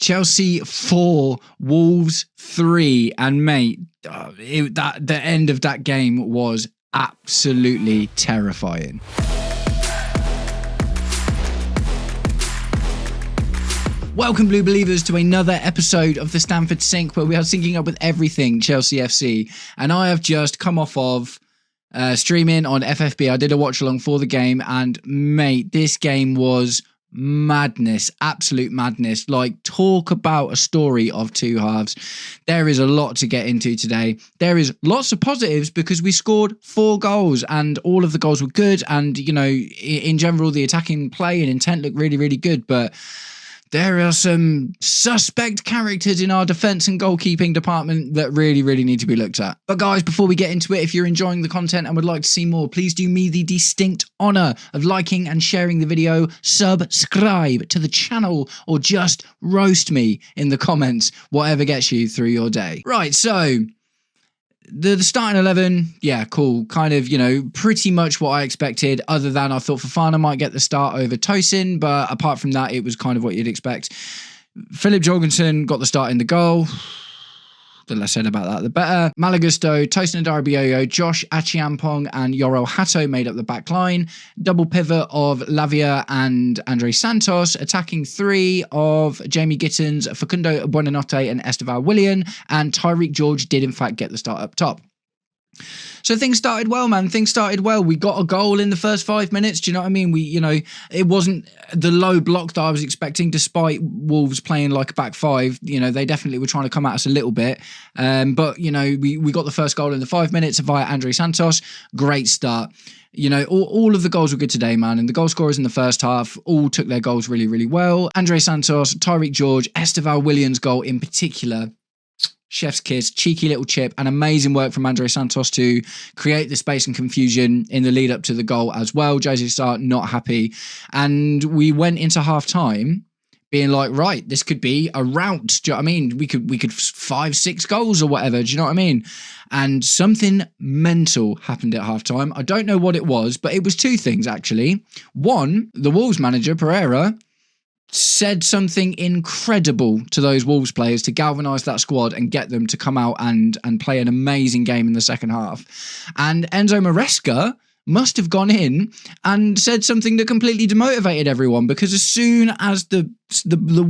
Chelsea 4, Wolves 3, and mate, the end of that game was absolutely terrifying. Welcome, Blue Believers, to another episode of the Stamford Sync, where we are syncing up with everything Chelsea FC. And I have just come off of streaming on FFB. I did a watch along for the game, and mate, this game was madness, absolute madness. Like, talk about a story of two halves. There is a lot to get into today. There is lots of positives because we scored 4 goals and all of the goals were good. And, you know, in general, the attacking play and intent looked really, really good. But there are some suspect characters in our defence and goalkeeping department that really, really need to be looked at. But guys, before we get into it, if you're enjoying the content and would like to see more, please do me the distinct honour of liking and sharing the video, subscribe to the channel, or just roast me in the comments, whatever gets you through your day. Right, so the starting 11, yeah, cool. Kind of, you know, pretty much what I expected, other than I thought Fofana might get the start over Tosin, but apart from that, it was kind of what you'd expect. Philip Jorgensen got the start in the goal. The less said about that, the better. Malo Gusto, Tosin Adarabioyo, Josh Achiampong and Yorel Hato made up the back line. Double pivot of Lavia and Andre Santos. Attacking 3 of Jamie Gittins, Facundo Buonanotte and Esteval Willian. And Tyreek George did in fact get the start up top. So things started well, man. Things started well. We got a goal in the first 5 minutes. Do you know what I mean? It wasn't the low block that I was expecting, despite Wolves playing like a back 5. You know, they definitely were trying to come at us a little bit. But, you know, we got the first goal in the 5 minutes via Andre Santos. Great start. You know, all of the goals were good today, man. And the goal scorers in the first half all took their goals really, really well. Andre Santos, Tyreek George, Esteval Williams' goal in particular. Chef's kiss, cheeky little chip, and amazing work from Andre Santos to create the space and confusion in the lead up to the goal as well. Jose Sarr not happy. And we went into half time being like, right, this could be a rout. Do you know what I mean? We could 5-6 goals or whatever. Do you know what I mean? And something mental happened at half time. I don't know what it was, but it was 2 things actually. One, the Wolves manager, Pereira, said something incredible to those Wolves players to galvanise that squad and get them to come out and play an amazing game in the second half. And Enzo Maresca must have gone in and said something that completely demotivated everyone, because as soon as the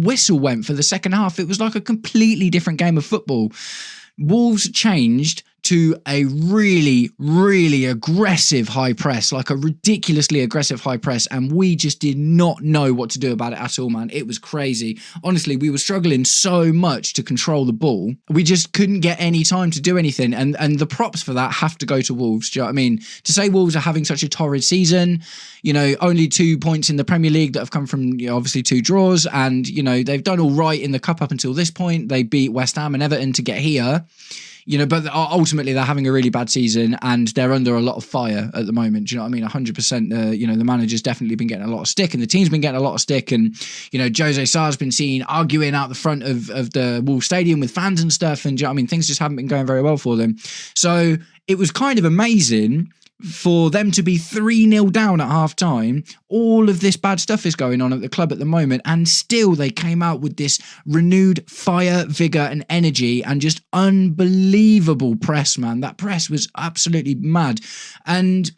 whistle went for the second half, it was like a completely different game of football. Wolves changed to a really, really aggressive high press, like a ridiculously aggressive high press, and we just did not know what to do about it at all, man. It was crazy. Honestly, we were struggling so much to control the ball. We just couldn't get any time to do anything, and the props for that have to go to Wolves. Do you know what I mean? To say Wolves are having such a torrid season, you know, only 2 points in the Premier League that have come from, you know, obviously 2 draws, and, you know, they've done all right in the Cup up until this point. They beat West Ham and Everton to get here. You know, but ultimately they're having a really bad season and they're under a lot of fire at the moment. Do you know what I mean? 100%, you know, the manager's definitely been getting a lot of stick and the team's been getting a lot of stick. And, you know, Jose Sarr's been seen arguing out the front of the Wolves Stadium with fans and stuff. And, do you know what I mean? Things just haven't been going very well for them. So it was kind of amazing for them to be 3-0 down at half time. All of this bad stuff is going on at the club at the moment, and still they came out with this renewed fire, vigour and energy and just unbelievable press, man. That press was absolutely mad. And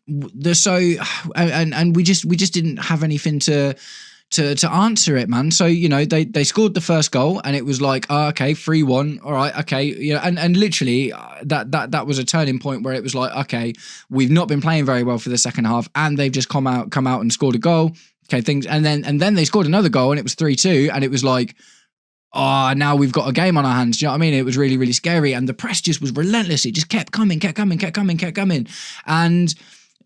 we just didn't have anything to answer it, man. So, you know, they scored the first goal and it was like, oh, okay, 3-1. All right, okay. You know, and literally that was a turning point where it was like, okay, we've not been playing very well for the second half and they've just come out and scored a goal. Okay, and then they scored another goal and it was 3-2 and it was like, oh, now we've got a game on our hands. Do you know what I mean? It was really, really scary and the press just was relentless. It just kept coming. And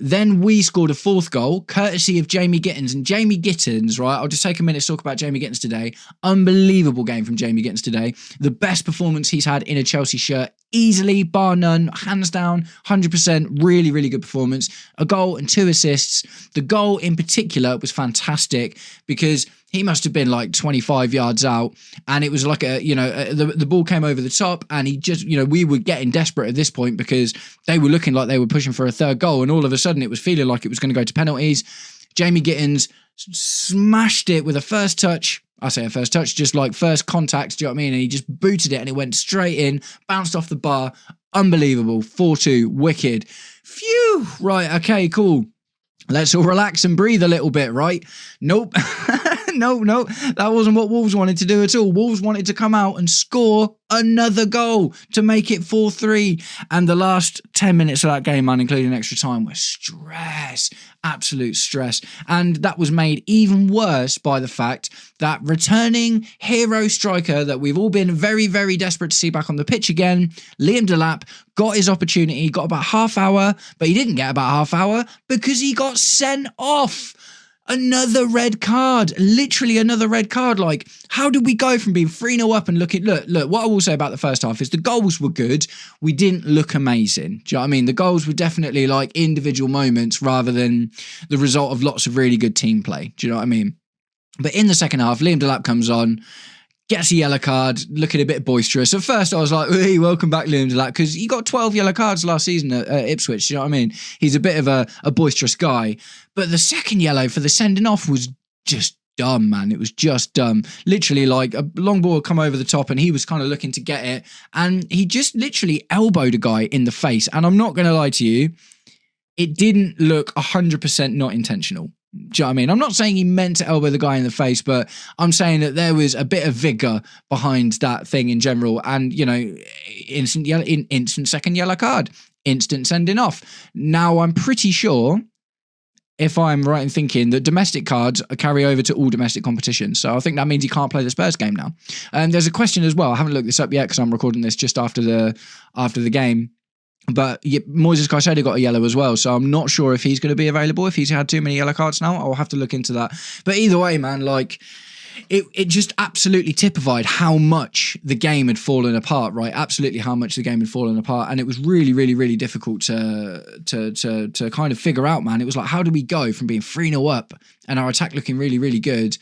then we scored a 4th goal, courtesy of Jamie Gittins. And Jamie Gittins, right, I'll just take a minute to talk about Jamie Gittins today. Unbelievable game from Jamie Gittins today. The best performance he's had in a Chelsea shirt, easily, bar none, hands down, 100%, really, really good performance. A goal and 2 assists. The goal in particular was fantastic because he must have been like 25 yards out and it was like the ball came over the top and he just, you know, we were getting desperate at this point because they were looking like they were pushing for a 3rd goal and all of a sudden it was feeling like it was going to go to penalties. Jamie Gittins smashed it with a first touch I say a first touch, just like first contact, do you know what I mean? And he just booted it and it went straight in, bounced off the bar. Unbelievable. 4-2, wicked. Phew. Right, okay, cool. Let's all relax and breathe a little bit, right? Nope. No, that wasn't what Wolves wanted to do at all. Wolves wanted to come out and score another goal to make it 4-3. And the last 10 minutes of that game, man, including extra time, was stress, absolute stress. And that was made even worse by the fact that returning hero striker that we've all been very, very desperate to see back on the pitch again, Liam Delap, got his opportunity, got about half hour, but he didn't get about half hour because he got sent off. Another red card, literally another red card. Like, how did we go from being 3-0 up and look, what I will say about the first half is the goals were good. We didn't look amazing. Do you know what I mean? The goals were definitely like individual moments rather than the result of lots of really good team play. Do you know what I mean? But in the second half, Liam Delap comes on, gets a yellow card, looking a bit boisterous. At first, I was like, hey, welcome back, Liam Delap, because he got 12 yellow cards last season at Ipswich, you know what I mean? He's a bit of a boisterous guy. But the second yellow for the sending off was just dumb, man. It was just dumb. Literally, like, a long ball would come over the top and he was kind of looking to get it. And he just literally elbowed a guy in the face. And I'm not going to lie to you, it didn't look 100% not intentional. Do you know what I mean? I'm not saying he meant to elbow the guy in the face, but I'm saying that there was a bit of vigour behind that thing in general. And, you know, instant second yellow card, instant sending off. Now, I'm pretty sure, if I'm right in thinking, that domestic cards carry over to all domestic competitions. So I think that means he can't play the Spurs game now. And there's a question as well. I haven't looked this up yet because I'm recording this just after the game. But Moises Caicedo got a yellow as well, so I'm not sure if he's going to be available, if he's had too many yellow cards now. I'll have to look into that. But either way, man, like, it just absolutely typified how much the game had fallen apart, right? Absolutely how much the game had fallen apart. And it was really, really, really difficult to kind of figure out, man. It was like, how do we go from being 3-0 up and our attack looking really, really good,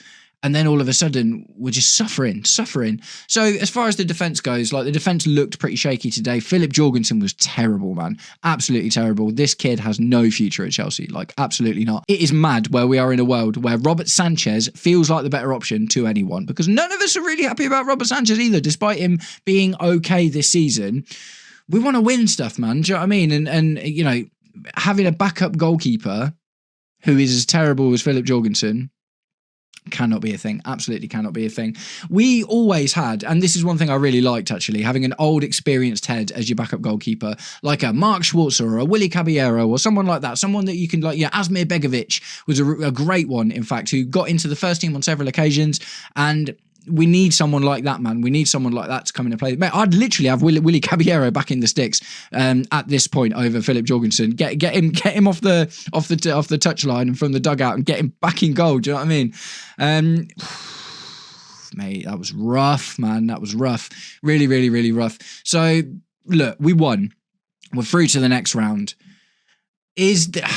and then all of a sudden, we're just suffering. So as far as the defence goes, like, the defence looked pretty shaky today. Philip Jorgensen was terrible, man. Absolutely terrible. This kid has no future at Chelsea. Like, absolutely not. It is mad where we are in a world where Robert Sanchez feels like the better option to anyone, because none of us are really happy about Robert Sanchez either, despite him being okay this season. We want to win stuff, man. Do you know what I mean? And you know, having a backup goalkeeper who is as terrible as Philip Jorgensen cannot be a thing. Absolutely cannot be a thing. We always had, and this is one thing I really liked actually, having an old experienced head as your backup goalkeeper, like a Mark Schwarzer or a Willy Caballero or someone like that, someone that you can, like, yeah, Asmir Begovic was a great one, in fact, who got into the first team on several occasions. And we need someone like that, man. We need someone like that to come in and play. Mate, I'd literally have Willy Caballero back in the sticks at this point over Philip Jorgensen. Get him off the touchline and from the dugout and get him back in goal. Do you know what I mean? Mate, that was rough, man. That was rough. Really, really, really rough. So look, we won. We're through to the next round. Is the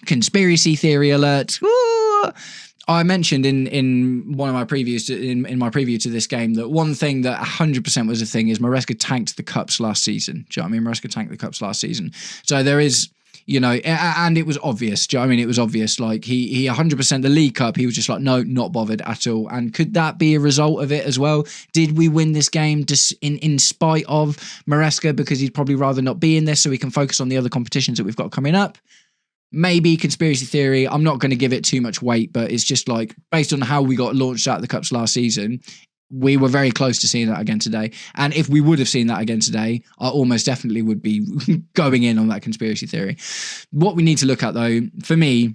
conspiracy theory alert? Ooh. I mentioned in one of my previews in my preview to this game that one thing that 100% was a thing is Maresca tanked the cups last season. Do you know what I mean? Maresca tanked the cups last season. So there is, you know, and it was obvious. Do you know what I mean? It was obvious. Like he 100%, the League Cup, he was just like, no, not bothered at all. And could that be a result of it as well? Did we win this game just in spite of Maresca because he'd probably rather not be in this so we can focus on the other competitions that we've got coming up? Maybe conspiracy theory. I'm not going to give it too much weight, but it's just like, based on how we got launched out of the cups last season, we were very close to seeing that again today. And if we would have seen that again today, I almost definitely would be going in on that conspiracy theory. What we need to look at, though, for me,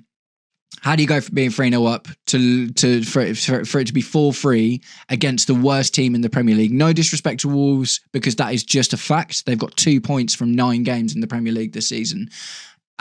how do you go from being 3-0 up for it to be 4-3 against the worst team in the Premier League? No disrespect to Wolves, because that is just a fact. They've got 2 points from 9 games in the Premier League this season.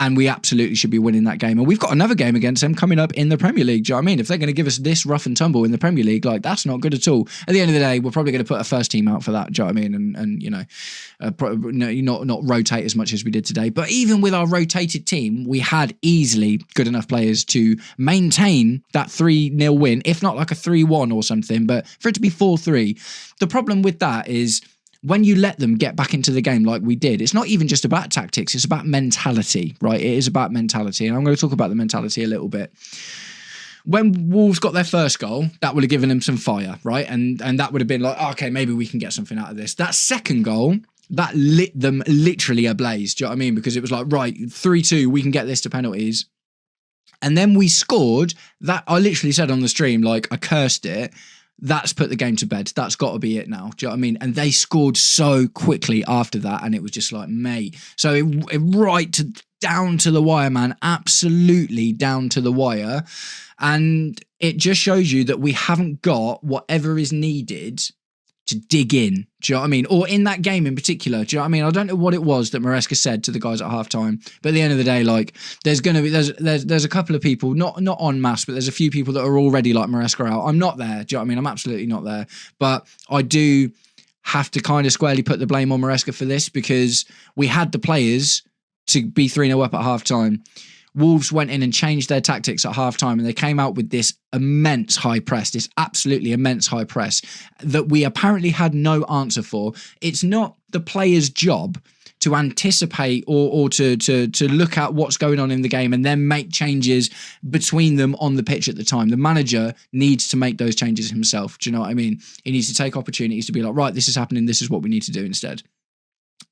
And we absolutely should be winning that game. And we've got another game against them coming up in the Premier League. Do you know what I mean? If they're going to give us this rough and tumble in the Premier League, like, that's not good at all. At the end of the day, we're probably going to put a first team out for that. Do you know what I mean? And you know, not rotate as much as we did today. But even with our rotated team, we had easily good enough players to maintain that 3-0 win, if not like a 3-1 or something. But for it to be 4-3, the problem with that is, when you let them get back into the game like we did, it's not even just about tactics, it's about mentality, right? It is about mentality. And I'm going to talk about the mentality a little bit. when Wolves got their first goal, that would have given them some fire, right? And that would have been like, oh, okay, maybe we can get something out of this. That second goal, that lit them literally ablaze. Do you know what I mean? Because it was like, right, 3-2, we can get this to penalties. And then we scored. That I literally said on the stream, like, I cursed it. That's put the game to bed. That's got to be it now. Do you know what I mean? And they scored so quickly after that, and it was just like, mate. So it down to the wire, man. Absolutely down to the wire. And it just shows you that we haven't got whatever is needed to dig in. Do you know what I mean? Or in that game in particular. Do you know what I mean? I don't know what it was that Maresca said to the guys at halftime, but at the end of the day, like, there's a couple of people, not en masse, but there's a few people that are already like Maresca out. I'm not there. Do you know what I mean? I'm absolutely not there. But I do have to kind of squarely put the blame on Maresca for this, because we had the players to be 3-0 up at halftime. Wolves went in and changed their tactics at halftime, and they came out with this immense high press, this absolutely immense high press that we apparently had no answer for. It's not the player's job to anticipate or to look at what's going on in the game and then make changes between them on the pitch at the time. The manager needs to make those changes himself. Do you know what I mean? He needs to take opportunities to be like, right, this is happening, this is what we need to do instead.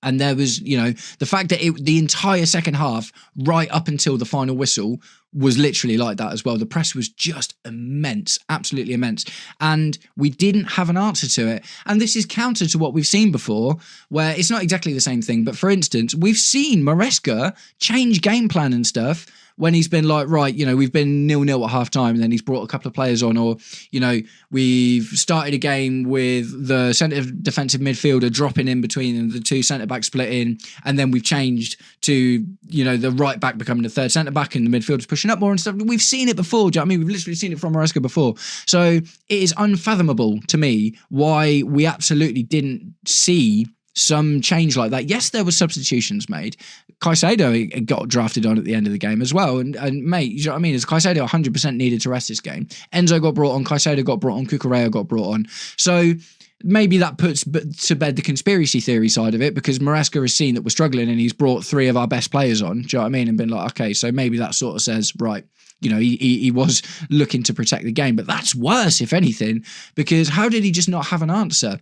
And there was, you know, the fact that the entire second half, right up until the final whistle, was literally like that as well. The press was just immense, absolutely immense. And we didn't have an answer to it. And this is counter to what we've seen before, where it's not exactly the same thing. But for instance, we've seen Maresca change game plan and stuff when he's been like, right, you know, we've been 0-0 at half time, and then he's brought a couple of players on, or, you know, we've started a game with the centre defensive midfielder dropping in between and the two centre backs splitting, and then we've changed to, you know, the right back becoming the third centre back and the midfielders pushing up more and stuff. We've seen it before. Do you know what I mean? We've literally seen it from Maresca before. So it is unfathomable to me why we absolutely didn't see some change like that. Yes, there were substitutions made. Caicedo got drafted on at the end of the game as well. And mate, you know what I mean? As Caicedo 100% needed to rest this game. Enzo got brought on, Caicedo got brought on, Cucurella got brought on. So maybe that puts to bed the conspiracy theory side of it, because Maresca has seen that we're struggling and he's brought 3 of our best players on. Do you know what I mean? And been like, okay, so maybe that sort of says, right, you know, he was looking to protect the game. But that's worse, if anything, because how did he just not have an answer?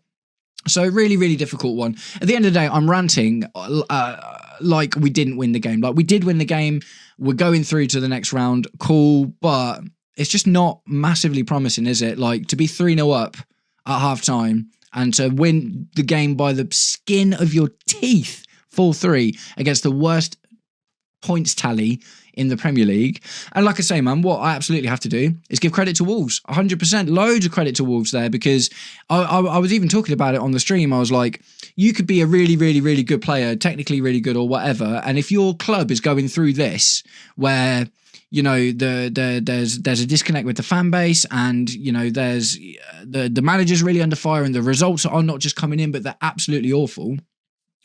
So really, really difficult one. At the end of the day, I'm ranting like we didn't win the game. Like, we did win the game. We're going through to the next round. Cool. But it's just not massively promising, is it? Like, to be 3-0 up at halftime and to win the game by the skin of your teeth, 4-3, against the worst points tally in the Premier League. And like I say, man, what I absolutely have to do is give credit to Wolves. 100%, loads of credit to Wolves there, because I was even talking about it on the stream. I was like, you could be a really, really, really good player, technically really good or whatever, and if your club is going through this, where, you know, there's a disconnect with the fan base, and, you know, there's the manager's really under fire, and the results are not just coming in, but they're absolutely awful.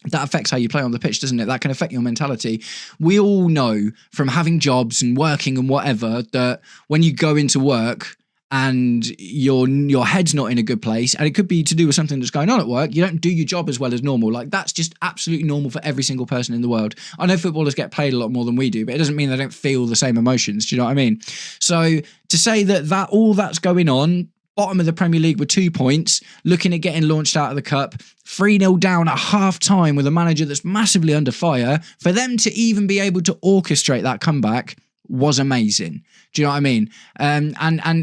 That affects how you play on the pitch, doesn't it? That can affect your mentality. We all know from having jobs and working and whatever that when you go into work and your head's not in a good place, and it could be to do with something that's going on at work, you don't do your job as well as normal. Like, that's just absolutely normal for every single person in the world. I know footballers get paid a lot more than we do, but it doesn't mean they don't feel the same emotions. Do you know what I mean? So to say that all that's going on, bottom of the Premier League with 2 points, looking at getting launched out of the cup, 3-0 down at half-time with a manager that's massively under fire, for them to even be able to orchestrate that comeback was amazing. Do you know what I mean? And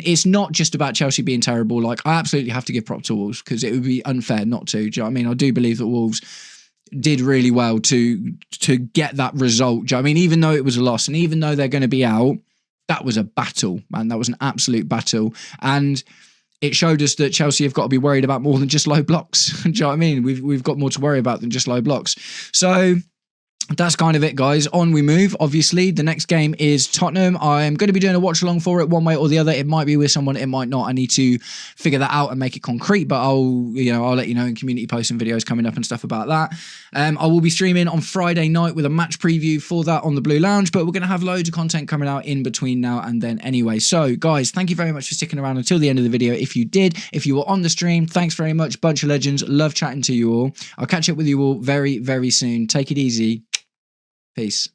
it's not just about Chelsea being terrible. Like, I absolutely have to give prop to Wolves, because it would be unfair not to. Do you know what I mean? I do believe that Wolves did really well to get that result. Do you know what I mean? Even though it was a loss, and even though they're going to be out, that was a battle, man. That was an absolute battle. And it showed us that Chelsea have got to be worried about more than just low blocks. Do you know what I mean? We've got more to worry about than just low blocks. So that's kind of it, guys. On we move. Obviously, the next game is Tottenham. I'm going to be doing a watch along for it one way or the other. It might be with someone, it might not. I need to figure that out and make it concrete, but I'll let you know in community posts and videos coming up and stuff about that. I will be streaming on Friday night with a match preview for that on the Blue Lounge, but we're going to have loads of content coming out in between now and then anyway. So, guys, thank you very much for sticking around until the end of the video. If you did, if you were on the stream, thanks very much. Bunch of legends. Love chatting to you all. I'll catch up with you all very, very soon. Take it easy. Peace.